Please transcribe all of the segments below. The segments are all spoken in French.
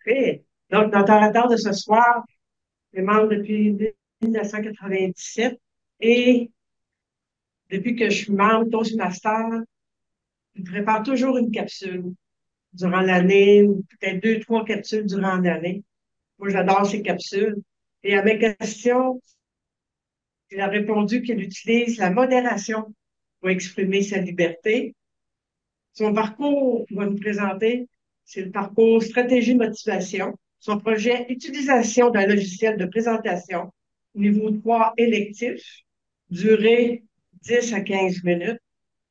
Et donc, notre orateur de ce soir est membre depuis 1997 et depuis que je suis membre Toastmaster, je prépare toujours une capsule durant l'année, ou peut-être deux, trois capsules durant l'année. Moi, j'adore ces capsules. Et à mes questions, il a répondu qu'il utilise la modération pour exprimer sa liberté. Son parcours qu'il va nous présenter, c'est le parcours stratégie motivation. Son projet utilisation d'un logiciel de présentation niveau 3 électif, durée 10 à 15 minutes.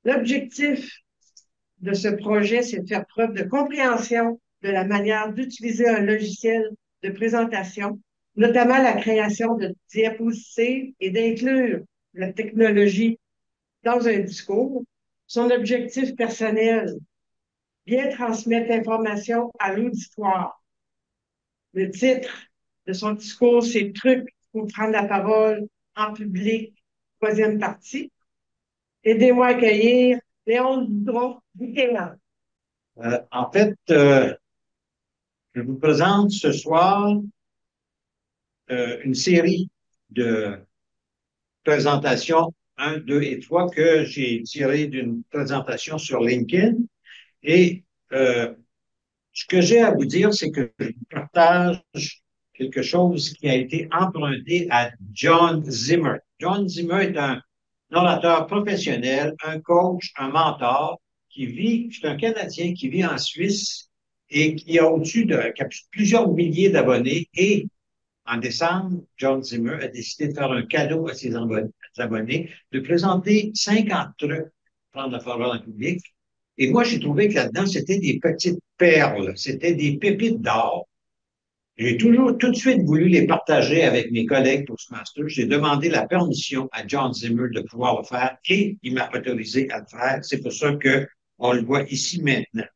L'objectif de ce projet, c'est de faire preuve de compréhension de la manière d'utiliser un logiciel de présentation, notamment la création de diapositives et d'inclure la technologie dans un discours. Son objectif personnel, bien transmettre l'information à l'auditoire. Le titre de son discours, c'est Trucs pour prendre la parole en public, troisième partie. Aidez-moi à accueillir Léon Boudreau-Bouquet. En fait, je vous présente ce soir une série de présentations un, 2 et 3 que j'ai tirées d'une présentation sur LinkedIn. Et ce que j'ai à vous dire, c'est que je partage quelque chose qui a été emprunté à John Zimmer. John Zimmer est un orateur professionnel, un coach, un mentor qui vit, c'est un Canadien qui vit en Suisse et qui a au-dessus de plusieurs milliers d'abonnés. Et en décembre, John Zimmer a décidé de faire un cadeau à ses abonnés, de présenter 50 trucs pour prendre la parole en public. Et moi, j'ai trouvé que là-dedans, c'était des petites perles, c'était des pépites d'or. J'ai toujours tout de suite voulu les partager avec mes collègues Toastmasters. J'ai demandé la permission à John Zimmer de pouvoir le faire et il m'a autorisé à le faire. C'est pour ça qu'on le voit ici maintenant.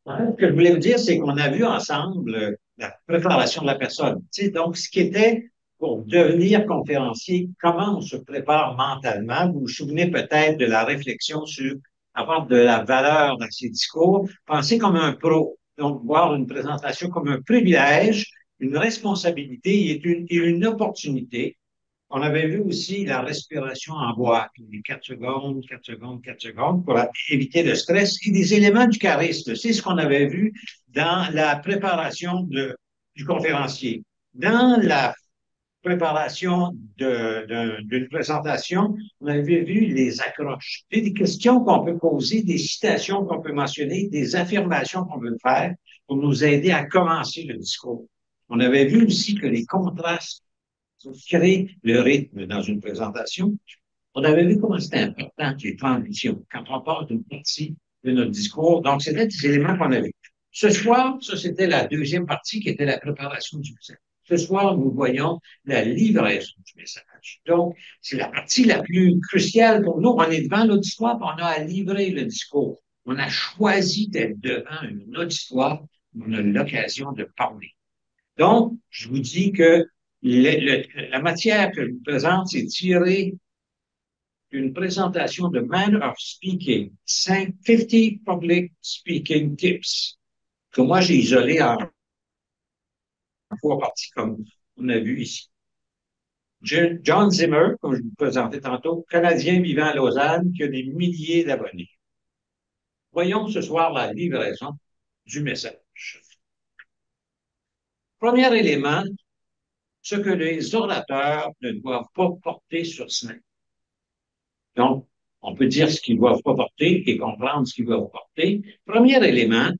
Ce que je voulais vous dire, c'est qu'on a vu ensemble la préparation de la personne. Tu sais, donc, ce qui était pour devenir conférencier, comment on se prépare mentalement. Vous vous souvenez peut-être de la réflexion sur avoir de la valeur dans ses discours. Pensez comme un pro. Donc, voir une présentation comme un privilège, une responsabilité et une opportunité. On avait vu aussi la respiration en boîte, les 4 secondes, 4 secondes, 4 secondes pour éviter le stress et des éléments du charisme. C'est ce qu'on avait vu dans la préparation du conférencier. Dans la préparation d'une présentation, on avait vu les accroches. Des questions qu'on peut poser, des citations qu'on peut mentionner, des affirmations qu'on peut faire pour nous aider à commencer le discours. On avait vu aussi que les contrastes créer le rythme dans une présentation. On avait vu comment c'était important les transitions quand on part d'une partie de notre discours. Donc, c'était des éléments qu'on avait. Ce soir, ça, c'était la deuxième partie qui était la préparation du message. Ce soir, nous voyons la livraison du message. Donc, c'est la partie la plus cruciale pour nous. On est devant l'auditoire, on a à livrer le discours. On a choisi d'être devant une auditoire, on a l'occasion de parler. Donc, je vous dis que la matière que je vous présente, c'est tiré d'une présentation de Manner of Speaking, 50 Public Speaking Tips, que moi j'ai isolé en 3 parties, comme on a vu ici. John Zimmer, comme je vous présentais tantôt, Canadien vivant à Lausanne, qui a des milliers d'abonnés. Voyons ce soir la livraison du message. Premier élément, ce que les orateurs ne doivent pas porter sur scène. Donc, on peut dire ce qu'ils ne doivent pas porter et comprendre ce qu'ils doivent porter. Premier élément,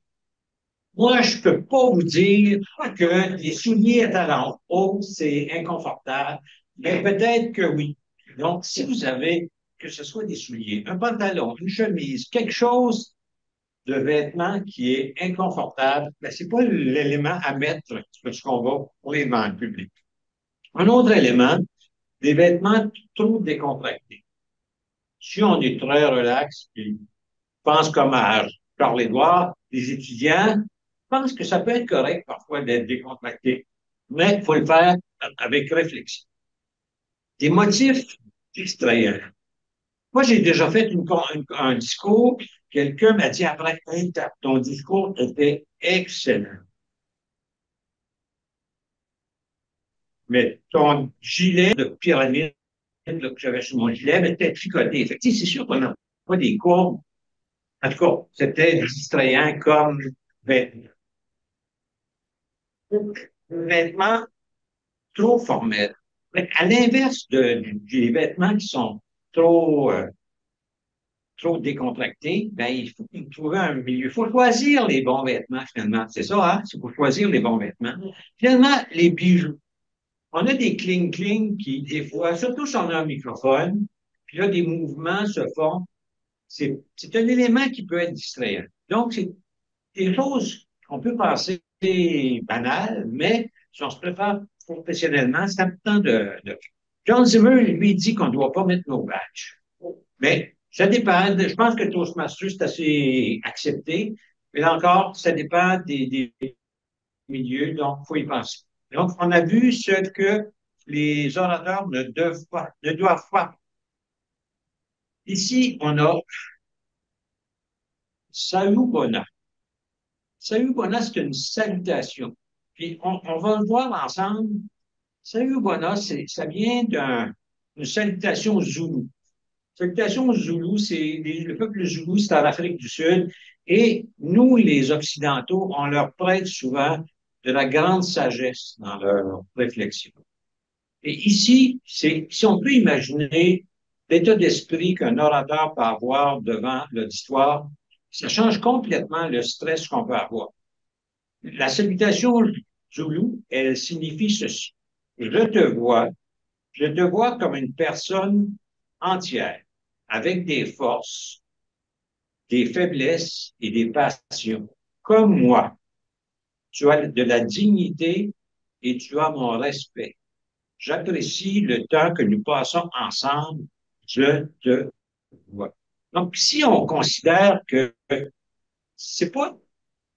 moi, je ne peux pas vous dire que les souliers à talons hauts, c'est inconfortable, mais peut-être que oui. Donc, si vous avez, que ce soit des souliers, un pantalon, une chemise, quelque chose de vêtement qui est inconfortable, ben, ce n'est pas l'élément à mettre lorsqu'on va pour les ventes publiques. Un autre élément, des vêtements trop décontractés. Si on est très relax, puis pense comme à Charles-Édouard, les étudiants pensent que ça peut être correct parfois d'être décontracté, mais il faut le faire avec réflexion. Des motifs distrayants. Moi, j'ai déjà fait un discours, quelqu'un m'a dit après, hey, ton discours était Excellent. Mais ton gilet de pyramide là, que j'avais sur mon gilet, mais était tricoté. Fait que, tu sais, c'est sûr qu'on n'a pas des courbes. En tout cas, c'était distrayant comme vêtement. Vêtements trop formels. Mais à l'inverse des vêtements qui sont trop, trop décontractés, ben, il faut trouver un milieu. Il faut choisir les bons vêtements, finalement. C'est ça, hein? Il faut choisir les bons vêtements. Finalement, les bijoux. On a des cling-cling qui, des fois, surtout si on a un microphone, puis là, des mouvements se font. C'est un élément qui peut être distrayant. Donc, c'est des choses qu'on peut penser banales, mais si on se prépare professionnellement, c'est important de... John Zimmer, lui, dit qu'on ne doit pas mettre nos badges. Mais ça dépend. Je pense que Toastmasters, c'est assez accepté. Mais là encore, ça dépend des milieux, donc il faut y penser. Donc, on a vu ce que les orateurs ne doivent pas. Ici, on a Sayubona. Sayubona, c'est une salutation. Puis, on va le voir ensemble. Sayubona, ça vient d'une salutation zoulou. Salutation zoulou, le peuple zoulou, c'est en Afrique du Sud. Et nous, les Occidentaux, on leur prête souvent de la grande sagesse dans leur réflexion. Et ici, si on peut imaginer l'état d'esprit qu'un orateur peut avoir devant l'auditoire, ça change complètement le stress qu'on peut avoir. La salutation Zoulou, elle signifie ceci. Je te vois comme une personne entière, avec des forces, des faiblesses et des passions. Comme moi, tu as de la dignité et tu as mon respect. J'apprécie le temps que nous passons ensemble. Je te vois. Donc, si on considère que c'est pas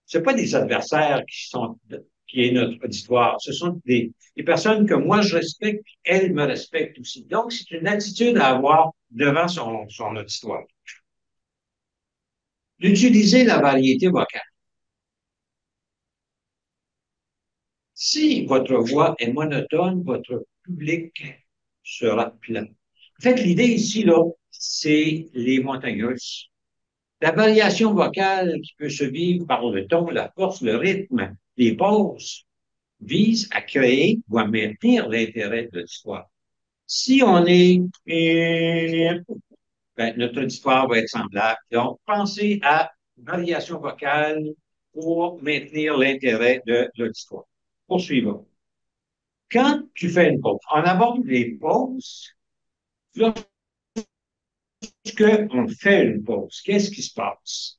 c'est pas des adversaires qui est notre auditoire. Ce sont des personnes que moi je respecte, elles me respectent aussi. Donc, c'est une attitude à avoir devant son auditoire. D'utiliser la variété vocale. Si votre voix est monotone, votre public sera plat. En fait, l'idée ici, là, c'est les montagnes russes. La variation vocale qui peut se vivre par le ton, la force, le rythme, les pauses, vise à créer ou à maintenir l'intérêt de l'histoire. Si on est, ben, notre auditoire va être semblable. Donc, pensez à variation vocale pour maintenir l'intérêt de l'auditoire. Poursuivons. Quand tu fais une pause, on aborde les pauses. Lorsque on fait une pause, qu'est-ce qui se passe?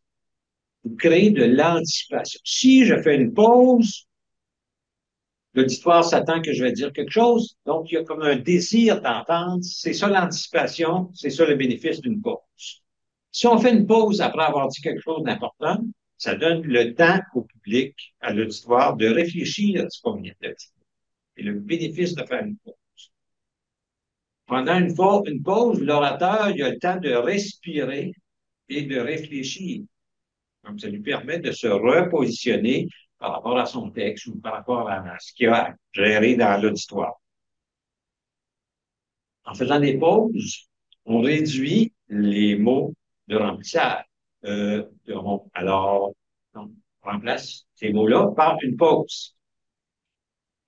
Vous créez de l'anticipation. Si je fais une pause, l'auditoire s'attend que je vais dire quelque chose, donc il y a comme un désir d'entendre. C'est ça l'anticipation, c'est ça le bénéfice d'une pause. Si on fait une pause après avoir dit quelque chose d'important, ça donne le temps au public, à l'auditoire, de réfléchir à ce qu'on vient de dire. Et le bénéfice de faire une pause. Pendant une pause, l'orateur, il a le temps de respirer et de réfléchir. Donc, ça lui permet de se repositionner par rapport à son texte ou par rapport à ce qu'il a géré dans l'auditoire. En faisant des pauses, on réduit les mots de remplissage. Alors, on remplace ces mots-là par une pause.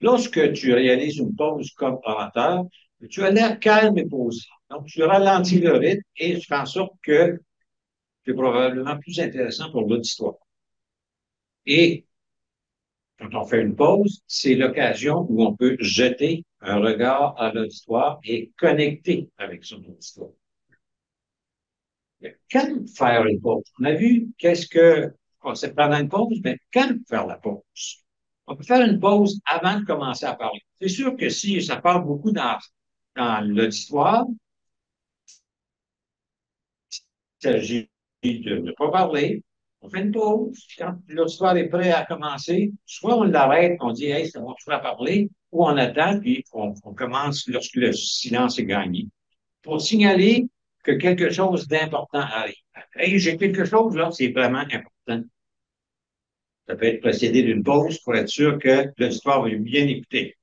Lorsque tu réalises une pause comme orateur, tu as l'air calme et posé. Donc, tu ralentis le rythme et tu fais en sorte que c'est probablement plus intéressant pour l'auditoire. Et quand on fait une pause, c'est l'occasion où on peut jeter un regard à l'auditoire et connecter avec son auditoire. Quand faire une pause? On a vu c'est pendant une pause, mais quand faire la pause? On peut faire une pause avant de commencer à parler. C'est sûr que si ça parle beaucoup dans l'auditoire, il s'agit de ne pas parler. On fait une pause. Quand l'auditoire est prêt à commencer, soit on l'arrête, on dit, hey, c'est bon, tu vas parler, ou on attend, puis on commence lorsque le silence est gagné. Pour signaler que quelque chose d'important arrive. Hey, j'ai quelque chose là, c'est vraiment important. Ça peut être précédé d'une pause pour être sûr que l'auditoire va bien écouter.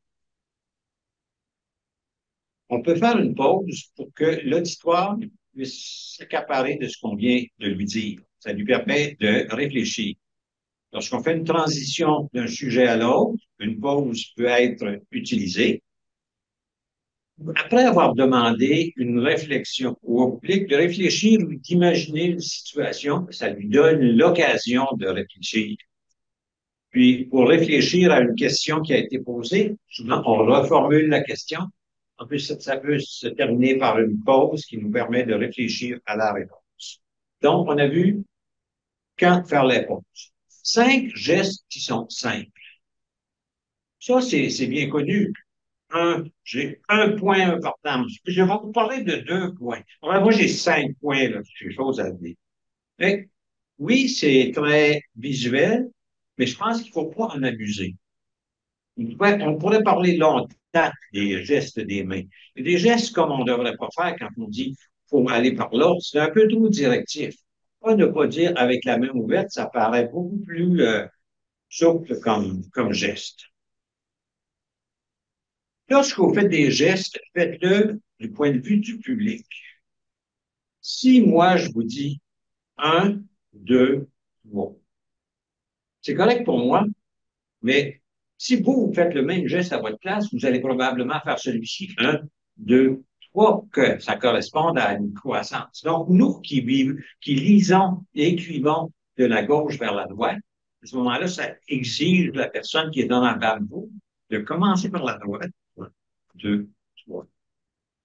On peut faire une pause pour que l'auditoire puisse s'accaparer de ce qu'on vient de lui dire. Ça lui permet de réfléchir. Lorsqu'on fait une transition d'un sujet à l'autre, une pause peut être utilisée. Après avoir demandé une réflexion au public de réfléchir ou d'imaginer une situation, ça lui donne l'occasion de réfléchir. Puis, pour réfléchir à une question qui a été posée, souvent on reformule la question. En plus, ça peut se terminer par une pause qui nous permet de réfléchir à la réponse. Donc, on a vu quand faire les pauses. 5 gestes qui sont simples. Ça, c'est bien connu. J'ai un point important. Je vais vous parler de 2 points. Alors, moi, j'ai 5 points, là, j'ai des choses à dire. Mais, oui, c'est très visuel, mais je pense qu'il ne faut pas en abuser. On pourrait parler longtemps des gestes des mains. Et des gestes comme on ne devrait pas faire quand on dit faut aller par l'autre, c'est un peu trop directif. Pas ne pas dire avec la main ouverte, ça paraît beaucoup plus souple comme geste. Lorsque vous faites des gestes, faites-le du point de vue du public. Si moi, je vous dis 1, 2, 3, c'est correct pour moi, mais si vous faites le même geste à votre place, vous allez probablement faire celui-ci 1, 2, 3, que ça corresponde à une croissance. Donc, nous qui lisons et écrivons de la gauche vers la droite, à ce moment-là, ça exige de la personne qui est dans la barre de vous de commencer par la droite. 1, 2, 3.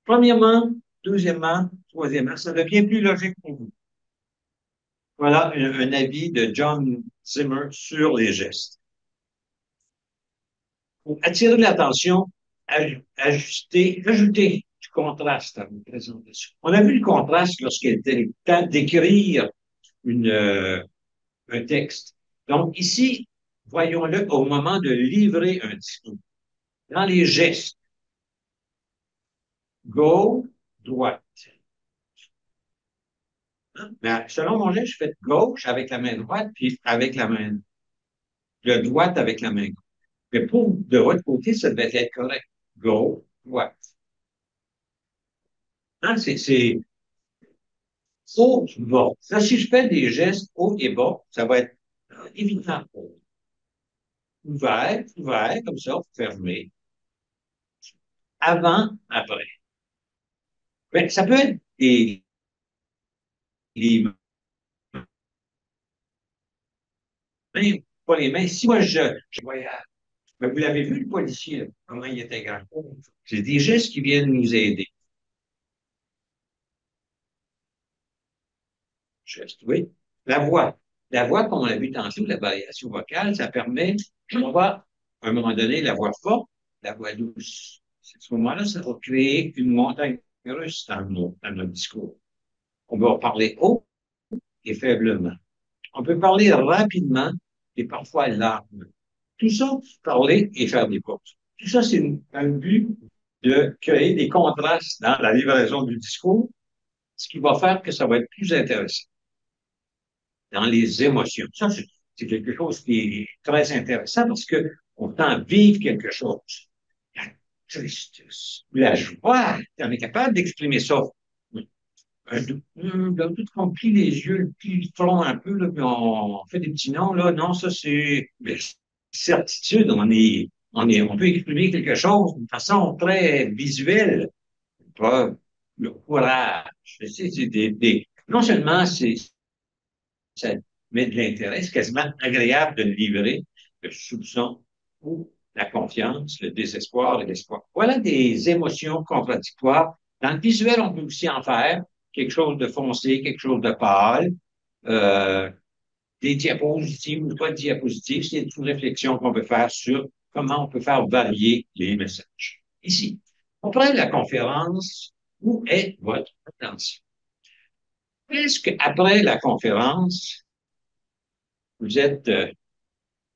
Premièrement, deuxièmement, troisièmement, ça devient plus logique pour vous. Voilà un avis de John Zimmer sur les gestes. Pour attirer l'attention, ajouter du contraste à vos présentations. On a vu le contraste lorsqu'il était temps d'écrire un texte. Donc ici, voyons-le au moment de livrer un discours. Dans les gestes, gauche, droite. Mais selon mon geste, je fais gauche avec la main droite, puis avec la main, le droite avec la main gauche. Mais pour de votre côté, ça devait être correct. Gauche, droite. Hein, c'est haut, bas. Là, si je fais des gestes haut et bas, ça va être évident. Ouvert, ouvert, comme ça, fermé. Avant, après. Mais ça peut être les mains, pas les mains. Si moi, je voyage, mais vous l'avez vu, le policier, là, comment il était grand. C'est des gestes qui viennent nous aider. Geste, oui. La voix. La voix, comme on l'a vu tantôt, la variation vocale, ça permet, on va, à un moment donné, la voix forte, la voix douce. À ce moment-là, ça va créer une montagne russe dans notre discours. On va parler haut et faiblement. On peut parler rapidement et parfois lentement. Tout ça, parler et faire des pauses. Tout ça, c'est un but de créer des contrastes dans la livraison du discours, ce qui va faire que ça va être plus intéressant dans les émotions. Ça, c'est quelque chose qui est très intéressant parce que on tend vivre quelque chose. La tristesse, la joie, on est capable d'exprimer ça. Tout on plie les yeux, le plie front un peu, là, puis on fait des petits noms, là. Non, ça, c'est certitude. On peut exprimer quelque chose d'une façon très visuelle. Pas le courage. Non seulement ça met de l'intérêt, c'est quasiment agréable de le livrer, le soupçon ou la confiance, le désespoir et l'espoir. Voilà des émotions contradictoires. Dans le visuel, on peut aussi en faire quelque chose de foncé, quelque chose de pâle, euh, des diapositives ou pas de diapositives. C'est une réflexion qu'on peut faire sur comment on peut faire varier les messages. Ici, après la conférence, où est votre attention? Est-ce qu'après la conférence, vous êtes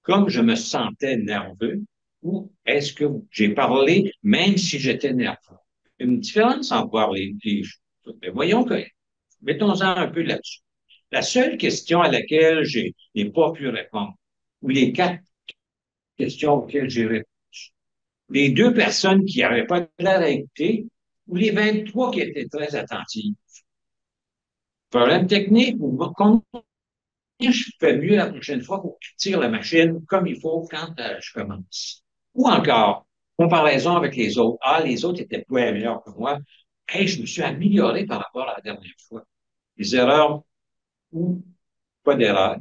comme je me sentais nerveux ou est-ce que j'ai parlé même si j'étais nerveux? Une différence entre voir les choses. Mais voyons que, mettons-en un peu là-dessus. La seule question à laquelle je n'ai pas pu répondre, ou les 4 questions auxquelles j'ai répondu. Les 2 personnes qui n'avaient pas de l'air à écouter, ou les 23 qui étaient très attentives. Problème technique, ou combien je fais mieux la prochaine fois pour qu'il tire la machine comme il faut quand je commence. Ou encore, comparaison avec les autres. Ah, les autres étaient plus meilleurs que moi. Hey, je me suis amélioré par rapport à la dernière fois. Les erreurs ou pas d'erreur,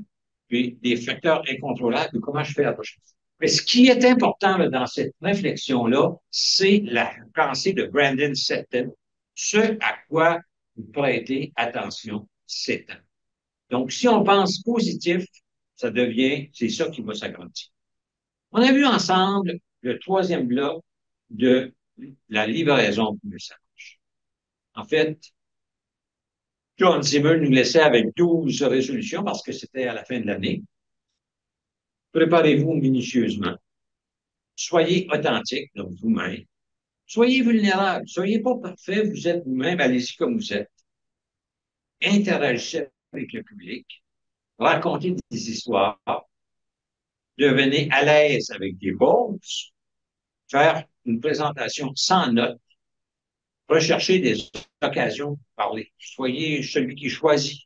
puis des facteurs incontrôlables, comment je fais la prochaine fois. Mais ce qui est important là, dans cette réflexion-là, c'est la pensée de Brandon Seton, ce à quoi vous prêtez attention, c'est temps. Donc, si on pense positif, ça devient, c'est ça qui va s'agrandir. On a vu ensemble le 3e bloc de la livraison du message. En fait, John Zimmer nous laissait avec 12 résolutions parce que c'était à la fin de l'année. Préparez-vous minutieusement. Soyez authentique, donc vous-même. Soyez vulnérable. Soyez pas parfait, vous êtes vous-même, allez-y comme vous êtes. Interagissez avec le public. Racontez des histoires. Devenez à l'aise avec des pauses. Faire une présentation sans notes. Recherchez des occasions pour parler. Soyez celui qui choisit.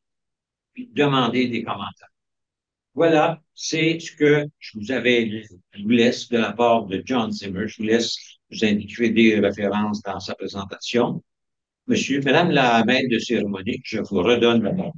Puis demandez des commentaires. Voilà, c'est ce que je vous laisse de la part de John Zimmer. Je vous laisse vous indiquer des références dans sa présentation. Madame la maître de cérémonie, je vous redonne la parole.